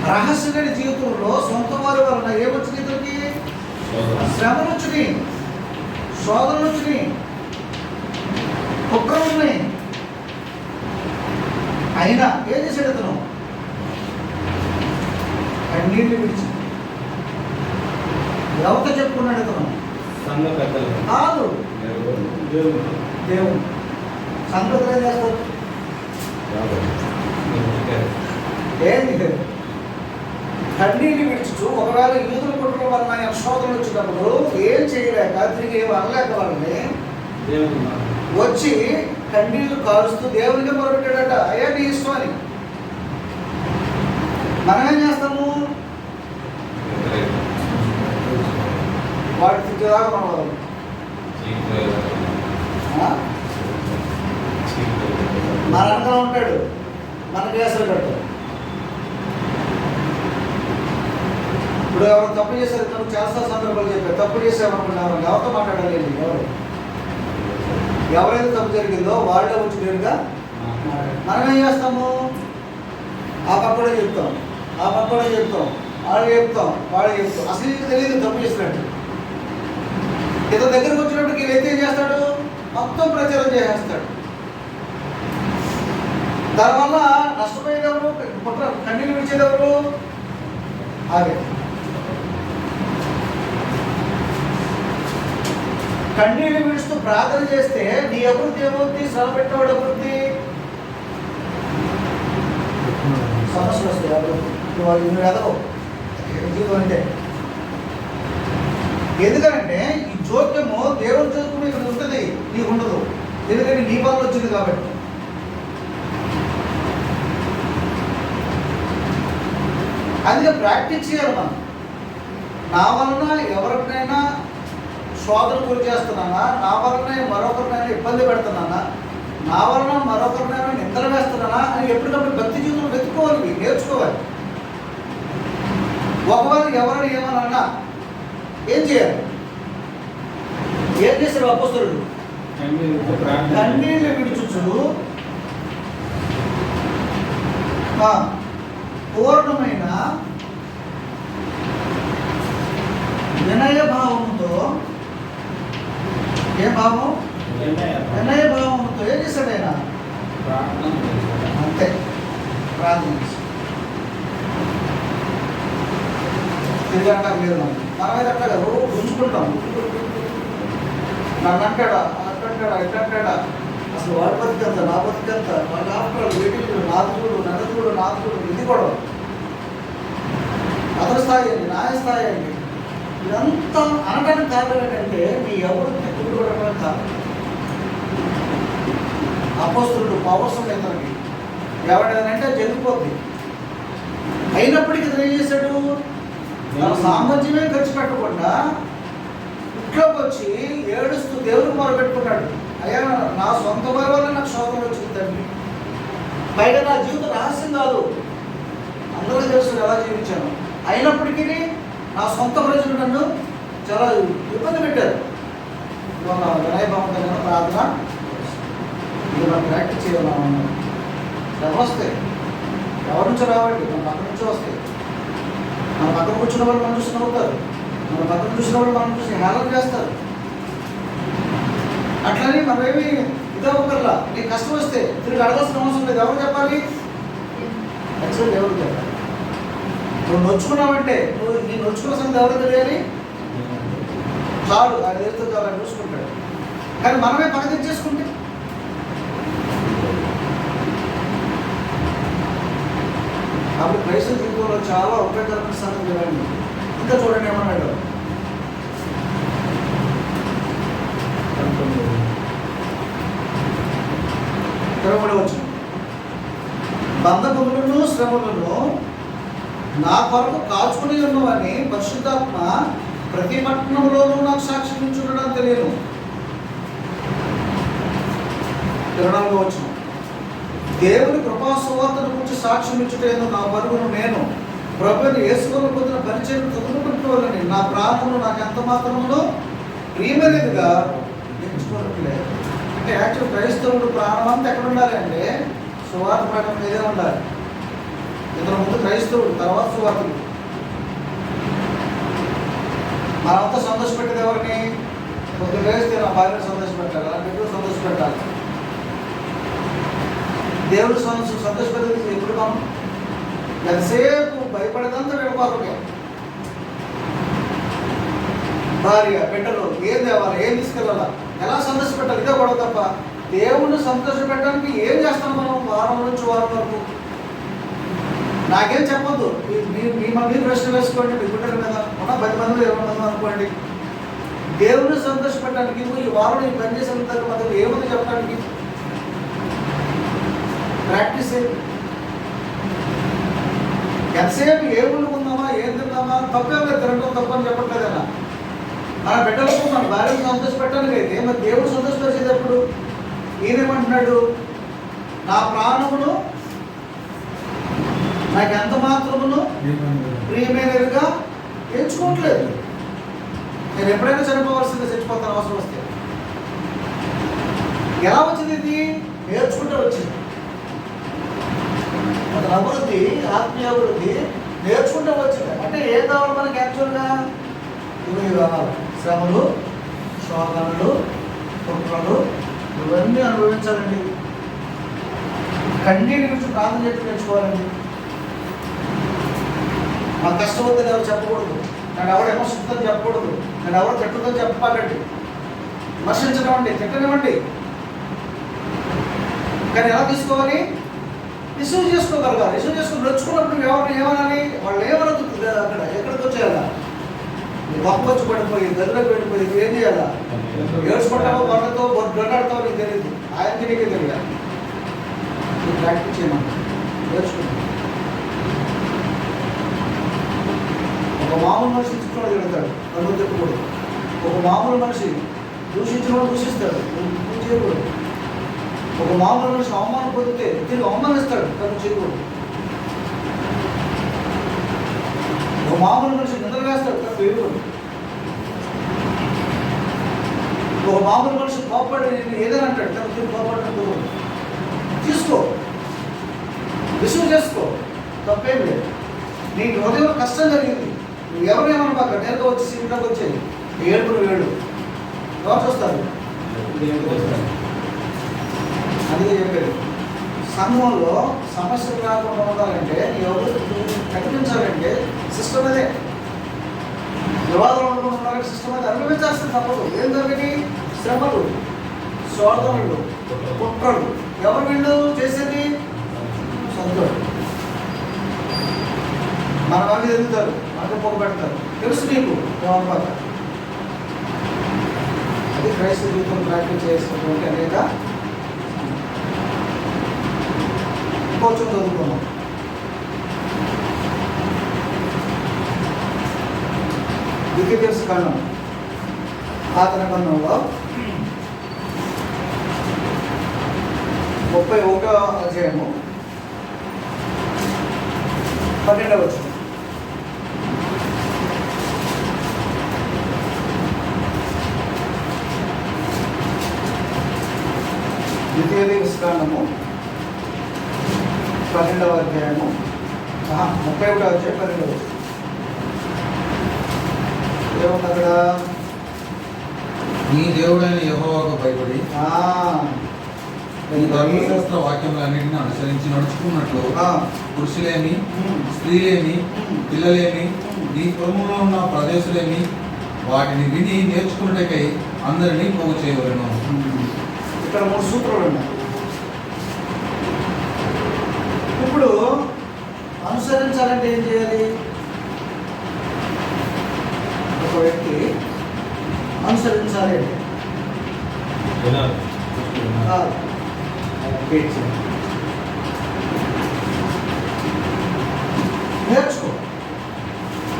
రహస్యమైన జీవితంలో సొంత వారి వలన ఏమొచ్చింది? ఇతనికి శ్రమలు వచ్చినాయి, శోధనలు వచ్చినాయి, కుట్రలు ఉన్నాయి. అయినా ఏం చేశాడు అతను? కన్నీళ్ళు విడిచి ఎవరితో చెప్పుకున్నాడు ఇతను? కాదు, దేవుడు. సంగతులు ఏం చేస్తారు? ఏంటి? కన్నీళ్ళు విడిచుచు ఒకవేళ యూదుల కుట్రల వలన శోధనలు వచ్చినప్పుడు ఏం చేయలేక తిరిగి ఏం అనలేక వాళ్ళని వచ్చి కన్నీళ్లు కారుస్తూ దేవునికి మొరపెట్టాడట, అయ్యా నీ ఇష్టం అని. మనం ఏం చేస్తాము? వాడి తిట్టేదాకా మనం మన వెనకాల ఉంటాడు, మనకి వేసలు పెడతాడు. ఇప్పుడు ఎవరు తప్పు చేశారు? తను చాలా సందర్భాలు చెప్పారు. తప్పు చేసామనుకున్నారు, ఎవరితో మాట్లాడాలి? ఎవరైతే తప్పు జరిగిందో వాళ్ళే వచ్చి నేరుగా మనం ఏం చేస్తాము? ఆ పక్కడే చెప్తాం, ఆ పక్కడే చెప్తాం, వాళ్ళు చెప్తాం, వాళ్ళు చెప్తాం. అసలు ఇది తెలియదు తప్పు చేసినట్టు. ఇతని దగ్గరకు వచ్చినప్పటికి వీళ్ళైతే ఏం చేస్తాడు? మొత్తం ప్రచారం చేసేస్తాడు. దానివల్ల నష్టపోయేది ఎవరు? కన్నీళ్ళు విడిచేది ఎవరు? అదే కన్నీళ్ళు విడుస్తూ ప్రార్థన చేస్తే నీ అభివృద్ధి ఏమవుద్ది? శ్రమ పెట్టేవాడు అభివృద్ధి. సమస్యలు వస్తాయి. అభివృద్ధి నువ్వు ఎదగవు జీవితం అంటే. ఎందుకంటే ఈ జోక్యము దేవుని జోక్యం ఇక్కడ ఉంటుంది, నీకు ఉండదు. ఎందుకంటే నీ వల్ల వచ్చింది కాబట్టి. అందుకే ప్రాక్టీస్ చేయాలి మనం. నా వలన ఎవరికైనా శోధన గురి చేస్తున్నానా, నా వలన మరొకరినైనా ఇబ్బంది పెడుతున్నానా, నా వలన మరొకరినైనా నిందలు వేస్తున్నానా అని ఎప్పటికప్పుడు భక్తి జీవితంలో వెతుక్కోవాలి, నేర్చుకోవాలి. ఒకవేళ ఎవరైనా ఏమన్నా ఏం చేయాలి? ఏం చేశాడు అపొస్తలుడు? కన్నీళ్ళు విడుచుచు పూర్ణమైన వినయ భావంతో, ఏ భావం? వినయ భావంతో ఏం చేశాడు ఆయన? అంతే, ప్రార్థన చేశాడు. తిరిగి అంటాం లేదు, మనమైతే అట్లా కదా ఉంచుకుంటాం. నన్ను అంటాడా, అట్టంటాడా, ఇట్టంటాడా, అసలు వాడి బతికంత, నా బతికంత, వాళ్ళ ఆఫ్టర్ వీటిలు నాది చూడు, నన్ను చూడు, నాది చూడు, ఇది కూడా అతని స్థాయి అండి, నా స్థాయి అండి. ఇదంతా అనడానికి కారణం ఏంటంటే మీ ఎవరికి కుట్టుకోవడానికి కారణం. అపోస్తలుడు పవర్స్ ఉన్నాయి ఇతనికి, ఎవడేదంటే జరిగిపోద్ది. అయినప్పటికీ ఇతను ఏం చేశాడు? తన సామర్థ్యమే ఖర్చు పెట్టకుండా ఇంట్లోకి వచ్చి ఏడుస్తూ దేవుడికి మొరపెట్టుకున్నాడు. అయ్యా నా సొంత వారి వల్ల నాకు శోధన వచ్చింది తండ్రి. పైగా నా జీవిత రహస్యం కాదు, అందరూ తెలుసు ఎలా జీవించాను. అయినప్పటికీ నా సొంత ప్రజలు నన్ను చాలా ఇబ్బంది పెట్టారు. ఇవాళ వినయ భావంతో ప్రార్థన ఇది మనం ప్రాక్టీస్ చేయాలన్నాను. ఎవరు వస్తాయి, ఎవరి నుంచి రావండి, మన పక్కన నుంచి వస్తాయి. మన పక్కన కూర్చున్న వాళ్ళు మనం చూసి నవ్వుతారు, మన పక్కన చూసిన వాళ్ళు మనం చూసి హేళన చేస్తారు. అట్లని మనమేమి ఇదే ఒకరిలా నీకు కష్టం వస్తే తిరిగి అడగాల్సిన అవసరం లేదు. ఎవరు చెప్పాలి? యాక్చువల్ ఎవరు చెప్పాలి? నువ్వు నొచ్చుకున్నావంటే నీ నొచ్చుకున్న సంగతి ఎవరు తెలియాలి? చాలు, ఆయన ఎదురుతో చాలా చూసుకుంటాడు. కానీ మనమే పక్క తెచ్చేసుకుంటే అప్పుడు క్రైస్తవ జీవితంలో చాలా ఉపయోగకరమైన సంగతి లేదండి. ఇంకా చూడండి ఏమన్నాడు, వచ్చిన బంధములను శ్రమలను నా కొరకు కాచుకుని ఉన్నవని పరిశుద్ధాత్మ ప్రతి పట్టణంలోనూ నాకు సాక్షి నుంచి ఉండడం తెలియను. 24వ వచనం, దేవుని కృపా సువార్తను గురించి సాక్ష్యం ఇచ్చుటేందుకు నా పరుగును నేను ప్రభువుని యేసును పొందిన పరిచయం చదువుకుంటున్నానని నా ప్రాణమును నాకు ఎంత మాత్రమును ప్రియమైనదిగా ఎంచుకోవట్లేదు. అంటే యాక్చువల్ క్రైస్తవుడు ప్రాణం అంతా ఎక్కడ ఉండాలి అంటే సువార్త ప్రకటన మీదే ఉండాలి. ఇంతకు ముందు క్రైస్తవుడు, తర్వాత సువార్తలు. మనమంతా సంతోషపెట్టేది ఎవరిని? కొద్ది వేస్తే నా భార్యను సంతోషపెట్టాలి, నా బిడ్డను సంతోషపెట్టాలి. దేవుడు సంతోషపెట్టేది ఎప్పుడు మనం ఎంతసేపు భయపడేదంతా విడపాలకే. భార్య, బిడ్డలు ఏం తేవాలి, ఏం తీసుకెళ్ళాలా, ఎలా సంతోషపెట్టాలి, ఇదే గొడవ తప్ప దేవుణ్ణి సంతోషపెట్టడానికి ఏం చేస్తాం మనం? వారం నుంచి వారం వరకు నాకేం చెప్పొద్దు. మీ మంది ప్రశ్న వేసుకోండి, మీ బిడ్డల మీద ఉన్న 10 మంది 20 మంది అనుకోండి. దేవుణ్ణి సంతోషపెట్టడానికి ఈ వారం ఈ పని చేసిన తర్వాత మధ్య ఏముంది చెప్పడానికి? ప్రాక్టీస్ ఎంతసేపు ఏ ఊళ్ళు ఉందామా, ఏం తిందామా, తప్పేం లేదు, తినడం తప్పని చెప్పట్లేదన్నా. మన బిడ్డలకు మన భార్యను సంతోషపెట్టడానికి అయితే మరి దేవుడు సంతోషపరిచేటప్పుడు ఈయనేమంటున్నాడు, నా ప్రాణమును నాకు ఎంత మాత్రమును ప్రియమైనదిగా ఎంచుకోవట్లేదు. నేను ఎప్పుడైనా చనిపోవాల్సిందే, చచ్చిపోతాను అవసరం వస్తే. ఎలా వచ్చింది? ఇది నేర్చుకుంటూ వచ్చింది. అతని అభివృద్ధి, ఆత్మీయ అభివృద్ధి నేర్చుకుంటూ వచ్చింది. అంటే ఏం కావాలి మనకి? యాక్చువల్గా ఇవి కావాలి. శ్రమలు, శోధనలు, కుట్రలు ఇవన్నీ అనుభవించాలండి. కన్నీటి గురించి ప్రార్థన చేసి నేర్చుకోవాలండి. మా కష్టం వద్దని ఎవరు చెప్పకూడదు, నేను ఎవరు ఎమోషన్తో చెప్పకూడదు, నేను ఎవరు తిట్టతో చెప్పాలండి. విమర్శించనివ్వండి, తిట్టనివ్వండి, కానీ ఎలా తీసుకోవాలి? రిసీవ్ చేసుకోగలగాలి. రిసీవ్ చేసుకుని నొచ్చుకున్నప్పుడు ఎవరిని ఏమనాలి? వాళ్ళు ఏమనదు. అక్కడ ఎక్కడికి వచ్చేయాలా? గొప్ప వచ్చి పడిపోయి గదిలోకి వెళ్ళిపోయి ఏం చేయాలా? ఏడ్చుకుంటావో, వాళ్ళతో గొడ్డాడతావో నీకు తెలియదు, ఆయనకి నీకే తెలియాలి. నువ్వు ప్రాక్టీస్ చేయమని నేర్చుకుంటా. ఒక మామూలు మనిషి ఇచ్చుకోవడం తిడతాడు, నన్ను చెప్పకూడదు. ఒక మామూలు మనిషి దూషించడం దూషిస్తాడు, నువ్వు చేయకూడదు. ఒక మామూలు మనిషి అవమానం పొందితే తిరిగి అవమానిస్తాడు, తను చేయకూడదు. ఒక మామూలు మనిషి నిద్ర వేస్తాడు, తను వేయకూడదు. ఒక మామూలు మనిషి కోపడి ఏదైనా అంటాడు, తను తిరిగి కోపడకూడదు. తీసుకో, రిసీవ్ చేసుకో, తప్పేం లేదు. నీకు హృదయంలో కష్టం జరిగింది, నువ్వు ఎవరేమన్నా నేరుగా వచ్చి సీట్లోకి వచ్చేది ఏడుపులు వేడు ఎవరు చూస్తారు? అందుకే చెప్పాడు, సంఘంలో సమస్యలు రాకుండా ఉండాలంటే ఎవరు ప్రకటించాలంటే సిస్టమ్ అదే. వివాదాలు ఉండకుండా ఉండాలంటే సిస్టమ్ అదే. అనుభవించాల్సిన తప్పదు. ఏం జరిగింది? శ్రమలు, శోధనలు, కుట్రలు. ఎవరు వీళ్ళు చేసేది? సంతోషం. మన వాళ్ళు ఎదుగుతారు, మనకు పొగబెడతారు, తెలుసు నీకు ఎవరు. అది క్రైస్తవ జీవితం ప్రాక్టీస్ చేసినటువంటి అనేక కొంచెం చదువుకున్నాం. వికీపీడియా కారణం పాత నిబంధనలో 31వ అధ్యాయము 12వ వచనం. ద్వితీయోపదేశకాండము 12వ అధ్యాయము 31వ అధ్యాయం 12వ వచనం. ఏముంది అక్కడ? నీ దేవుడైన యెహోవాకు భయపడి ఆ, నీ ధర్మశాస్త్ర వాక్యములన్నిటిని అనుసరించి నడుచుకున్నట్లు పురుషులేమి, స్త్రీలేమి, పిల్లలేమి, నీ కులములో ఉన్న ప్రదేశులేమి వాటిని విని నేర్చుకున్నటకై అందరినీ పోగు చేయవలెను. ఇక్కడ 3 సూత్రాలు ఉన్నాయి. ఇప్పుడు అనుసరించాలంటే ఏం చేయాలి? ఒక వ్యక్తి అనుసరించాలి అంటే వినాలి.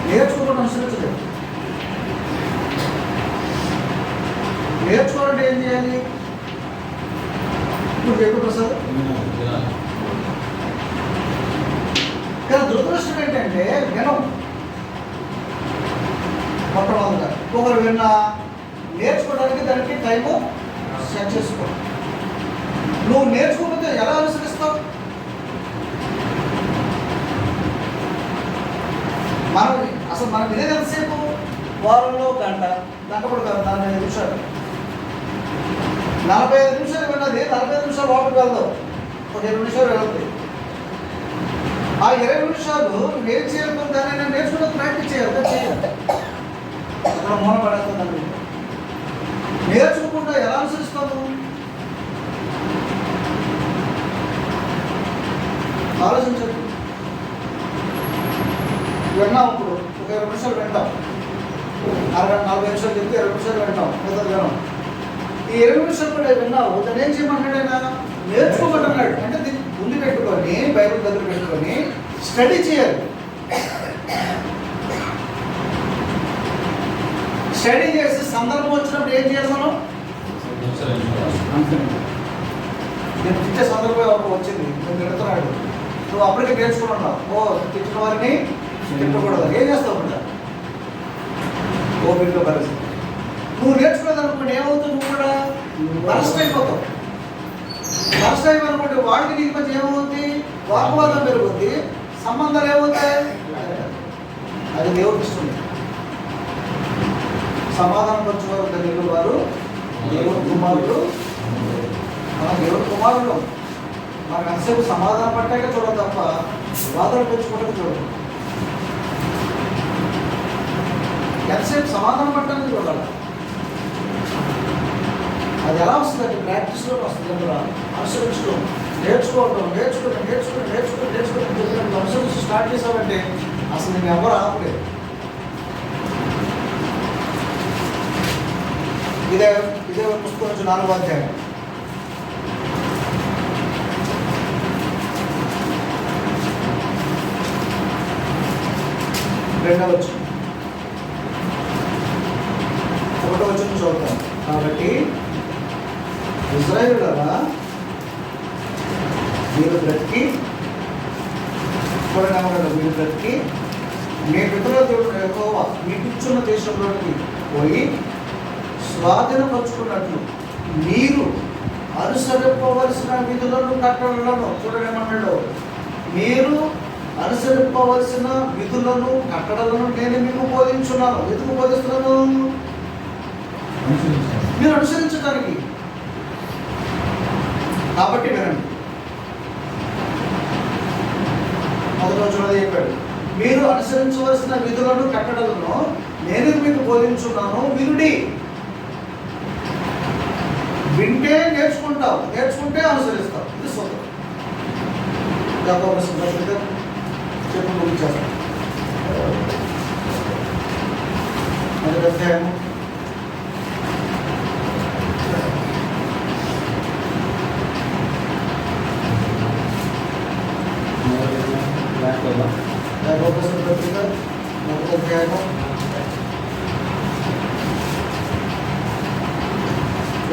నేర్చుకోకుండా అనుసరించలేదు. నేర్చుకోవాలంటే ఏం చేయాలి? ఇప్పుడు చెప్పు ప్రసాద్. వినాలి. కానీ దురదృష్టం ఏంటంటే వినం. మొట్టమొదటిగా ఒకరు విన్నా నేర్చుకోవడానికి దానికి టైము సెట్ చేసుకో. నువ్వు నేర్చుకోకపోతే ఎలా అనుసరిస్తావు? మనం ఇదే ఎంతసేపు? వారంలో గంట కూడా కాదు, 45 నిమిషాలు. 45 నిమిషాలు విన్నది 45 నిమిషాలు లోపలికి వెళ్దాం, ఒక 20 నిమిషాలు వెళ్తాయి. ఆ 20 నిమిషాలు నువ్వేం చేయాలి? దాన్ని నేను నేర్చుకున్న ప్రాక్టీస్ చేయాలి. అక్కడ మూల పడేస్తుందండి. నేర్చుకోకుండా ఎలా అనుసరిస్తావు? ఆలోచించండి. విన్నాం, ఇప్పుడు ఒక 20 నిమిషాలు వింటాం, 40 నిమిషాలు చెప్తే 20 నిమిషాలు వింటాం, మొదలు వినం. ఈ 20 నిమిషాలు కూడా విన్నావు, దాన్ని ఏం చేయమంటాడు ఆయన? నేర్చుకోమంటున్నాడు. అంటే దీన్ని ముందు పెట్టుకొని, బైబిల్ దగ్గర పెట్టుకొని స్టడీ చేయాలి. స్టడీ చేసి సందర్భం వచ్చినప్పుడు ఏం చేయాలి మనం? నేను తిట్టే సందర్భం ఒక వచ్చింది, నేను తిడుతున్నాడు, నువ్వు అప్పటికే నేర్చుకున్నావు. తిట్టిన వారిని తిట్టకూడదు. ఏం చేస్తావు? కూడా ఓపిక పరిస్థితి. నువ్వు నేర్చుకోదనుకోండి ఏమవుతుంది? నువ్వు కూడా బరస్ట్ అయిపోతావు. బరస్ట్ అయిపోయినప్పుడు వాడికి నీకు మధ్య ఏమవుతుంది? వాగ్వాదం పెరుగుద్ది, సంబంధాలు ఏమవుతాయి? అది దేవుడికి ఇష్టం. సమాధానం పంచుకోవాలి కలిగిన వారు దేవుడి కుమారుడు. మన దేవుడి కుమారుడు. మనకు ఎంతసేపు సమాధానం పట్టాక చూడదు తప్ప వాదన పెంచుకోవడానికి చూడదు. ఎంతసేపు సమాధానం పట్టాలని చూడాలి. అది ఎలా వస్తుంది? ప్రాక్టీస్లో వస్తుంది. అనుసరించడం, నేర్చుకోవడం, నేర్చుకుని అనుసరించి స్టార్ట్ చేసామంటే అసలు నేను ఎవరు ఆపలేదు. ఇదే పుస్తకం నుంచి 4వ అధ్యాయం. రెండవ వచనం, 1వ వచనం చదువుతాను. కాబట్టి ఇశ్రాయేలులారా, మీరు బ్రతికి మీ పితరుల దేవుడు యెహోవా మీకు ఇచ్చిన దేశంలోకి పోయి స్వాధీనపరుచుకున్నట్లు మీరు అనుసరింపవలసిన విధులను, కట్టడలను. చూడండి ఏమన్నాడు? మీరు అనుసరింపవలసిన విధులను, కట్టడలను నేను మీకు బోధించున్నాను. ఎందుకు బోధిస్తున్నాను? మీరు అనుసరించడానికి. కాబట్టి వినండి. మొదటి రోజున చెప్పాడు, మీరు అనుసరించవలసిన విధులను, కట్టడలను నేను మీకు బోధించున్నాను, వినుడి. వింటే నేర్చుకుంటావు, నేర్చుకుంటే అనుసరిస్తావు. ఇది సూత్రం. చెప్పు ముగించేస్తాం. మొదటి అధ్యాయము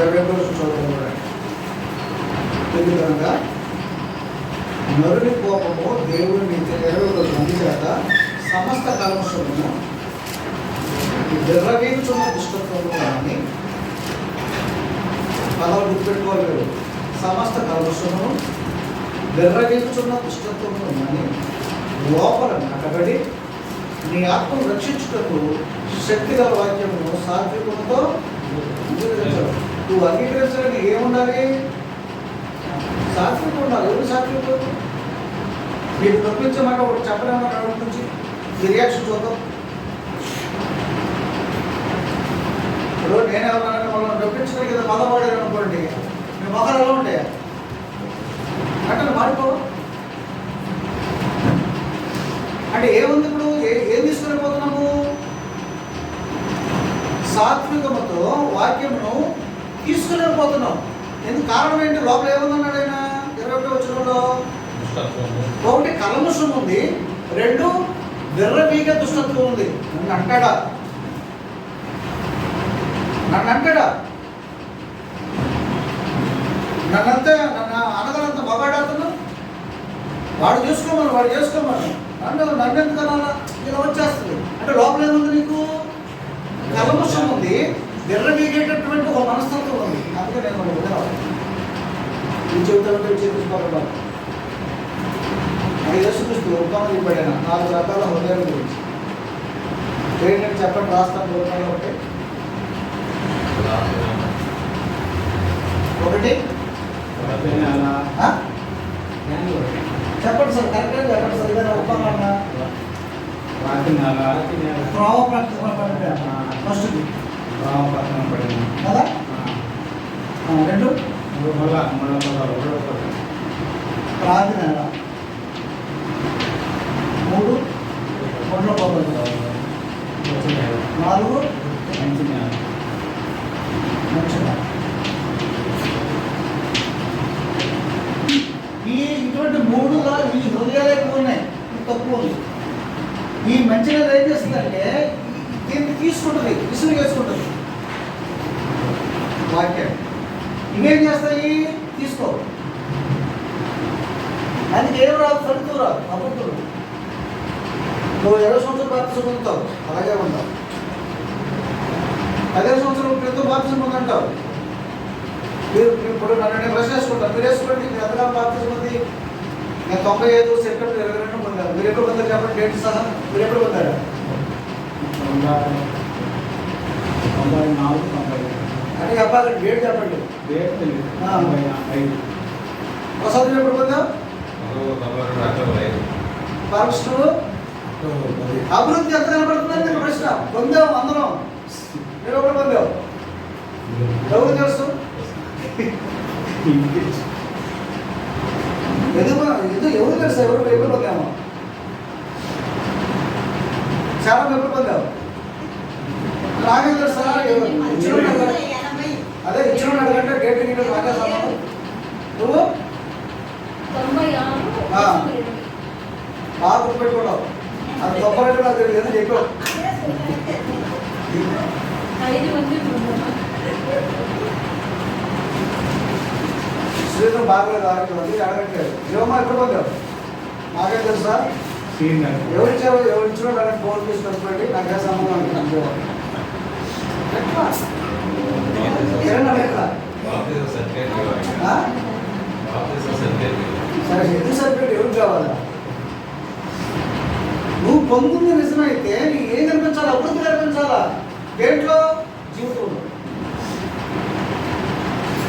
21 చదువుతాం. ఎందుకనగా నరుని కోపము దేవుని మంది చేత సమస్త కల్మషమును విర్రవీగుచున్న దుష్టత్వము కానీ పదవి గుర్తుపెట్టుకోవాలి మీరు. సమస్త కల్మషమును విర్రవీగుచున్న దుష్టత్వము కానీ లోపల నాటబడి నీ ఆత్మను రక్షించుటకు శక్తిగల వాక్యమును సాత్వికముతో అంగీకరించాలి. నువ్వు అంగీకరించాలని ఏముండాలి? సాత్వికం ఉండాలి. ఎవరు సాత్వికం? మీకు నొప్పించే మాట ఒకటి చెప్పలేమో నడుము నుంచి ఈ రియాక్షన్ చూద్దాం. ఇప్పుడు నేను ఎవరైనా మనం నొప్పించడానికి కదా మదవాడారు అనుకోండి, మీ మొక్కలు ఎలా ఉంటాయా? అంటే మారిపో అంటే ఏముంది? ఇప్పుడు ఏం తీసుకునిపోతున్నాము? సాత్వికముతో వాక్యమును తీసుకునిపోతున్నాం. ఎందుకు? కారణం ఏంటి? లోపల ఏముందన్నాడు ఆయన 21వ వచనంలో? ఒకటి కల్మషం ఉంది, రెండు విర్రవీగ దుష్టత్వం ఉంది. నన్ను అంటాడా? నన్నంతా నన్ను అనగలంత మగాడాతున్నా వాడు చేసుకోమని నన్ను ఎందుకు అనాలా? ఇలా వచ్చేస్తుంది. అంటే లోపల ఏముంది? నీకు కల్మషం ఉంది, విర్రవీగేటటువంటి ఒక మనస్తత్వం ఉంది. అందుకే నేను వినవాలి ఈ చెబుతామంటే చేపించుకోవాలి. యేసుక్రీస్తు ఉపమానం ఇవ్వబడిన 4 రకాల హృదయాల గురించి ఏంటంటే చెప్పండి, రాస్తాను. ఒకటి చెప్పండి సార్, కరెక్ట్గా చెప్పండి సార్. ఏదైనా ఉపమానం కదా. రెండు రాతి నేల, 3 కొండల పొగలు, 4 మంచి నేల. ఇటువంటి 3గా ఈ హృదయాలు ఎక్కువ ఉన్నాయి, తక్కువ ఉంది. ఈ మంచి నేల ఏం చేస్తుందంటే దీన్ని తీసుకుంటుంది, విసుగు చేసుకుంటుంది వాక్యాన్ని. ఇవేం చేస్తాయి? తీసుకో. అది ఏం రాదు, ఫలితం రాదు, అబద్ధులు. నువ్వు 20 సంవత్సరాలు బాప్తిజం పొందుతావు, అలాగే ఉంటావు. 15 సంవత్సరాల క్రితం బాప్తిజం పొందంటావు. మీరు ఇప్పుడు నేను బ్రష్ వేసుకుంటాను, మీరు వేసుకోండి. మీరు ఎంతకాలం బాప్తిజం పొంది? నేను 95 సెప్టెంబర్ 22 పొందాను. మీరు ఎప్పుడు పొందారు చెప్పండి, డేట్ సహా. మీరు ఎప్పుడు పొందారు? 94 అంటే చెప్పాలండి, డేట్ చెప్పండి. ప్రసాదం ఎప్పుడు పొందావు? పరమేశ్వరుడు అభివృద్ధి ఎంత కనపడుతుందని నేను ప్రశ్న. పొందావు అందరం. మీరు ఎప్పుడు పొందావు? ఎవరు తెలుసు? ఎవరు తెలుసు? ఎప్పుడు పొందాము? చాలా ఎప్పుడు పొందావు? నాకేం తెలుసా? అదే ఇచ్చిన అడగంటే డేట్ నీకు నాకే సమానం. నువ్వు బాగా గుర్తుపెట్టుకున్నావు. అది 92 నాకు తెలియదు చెప్పావు. శ్రీను బాగలేదు, అడగట్లేదు. ఏమమ్మా ఎప్పుడు పొందావు? నాకేం తెలుసా? ఎవరిచ్చారు? ఎవరిచ్చినా నాకు ఫోన్ చేసి కనుక్కోండి, నాకే సంబంధం లేదు. సరే, ఎందుకు సర్టిఫికేట్ ఎవరికి కావాలా? నువ్వు పొందుతుంది నిజమైతే నీకు ఏం కనిపించాలా? అభివృద్ధి కనిపించాలా? దేంట్లో? జీవితంలో.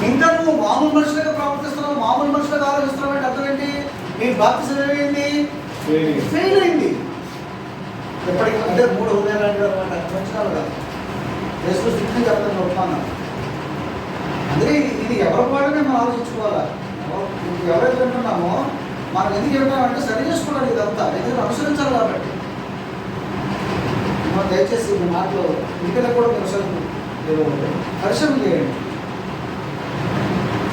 ఇంకా నువ్వు మామూలు మనుషులుగా ప్రవర్తిస్తున్నావు, మామూలు మనుషులుగా ఆలోచిస్తున్నావు అంటే అర్థం ఏంటి? నీ బాప్తిజం ఏమైంది? ఫెయిల్ అయింది. ఎప్పటికీ అంటే 3 హృదయాలు అనమాట. మంచిగా కాదు. యేసు స్థితిని చెప్తాను ఒప్పుకున్నా. అందుకే ఇది ఎవరి పాటనే మనం ఆలోచించుకోవాలా. ఎవరైతే వింటున్నామో మనం ఎందుకు వింటామంటే సరి చేసుకోవాలి. ఇదంతా ఎందుకంటే అనుసరించాలి కాబట్టి. మనం దయచేసి ఈ మాటలు ఇంటిలో కూడా మీరు పరిశ్రమ చేయండి.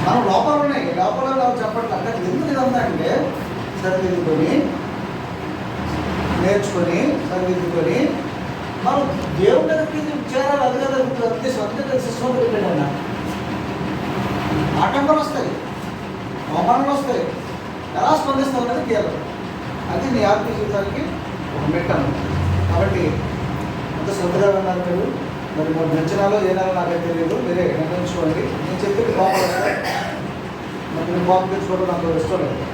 మనం లోపాలు ఉన్నాయి, లోపాలు నాకు చెప్పండి. అక్కడ ఎందుకు ఇదంతా అంటే సరిదిద్దుకొని నేర్చుకొని సరిదిద్దుకొని మనం దేవుడి దగ్గరికి చేరాలి. అది కదా ఉద్దేశం. అందుకే సిస్టమ్ పెట్టాడన్నా. ఆటంకాలు వస్తాయి, అవమానాలు వస్తాయి, ఎలా స్పందిస్తావు అనేది కీలకం. అది నీ ఆత్మీయ జీవితానికి ఒక మెట్టను. కాబట్టి అంత శ్రద్ధగా ఉన్నారు మీరు. మరి మూడు నచ్చినాలో ఏ నెలలో నాకైతే తెలియదు, మీరే నిర్ణయించుకోండి. నేను చెప్పేది కోపం వస్తాయి, మరి మీరు కోపం తెచ్చుకోవడం నాకు ఇష్టం లేదు.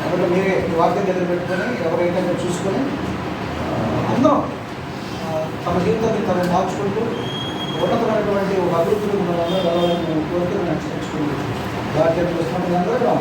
కాబట్టి మీరే ఈ వాక్యం దగ్గర పెట్టుకొని ఎవరైతే మీరు చూసుకొని అందరం తమ జీవితాన్ని తను మార్చుకుంటూ ఉన్నతమైనటువంటి ఒక అభివృద్ధిని మనం అందరూ వెళ్ళాలని కోరికలు నచ్చించుకుంటూ వాక్యం చూస్తున్నప్పుడు అందరూ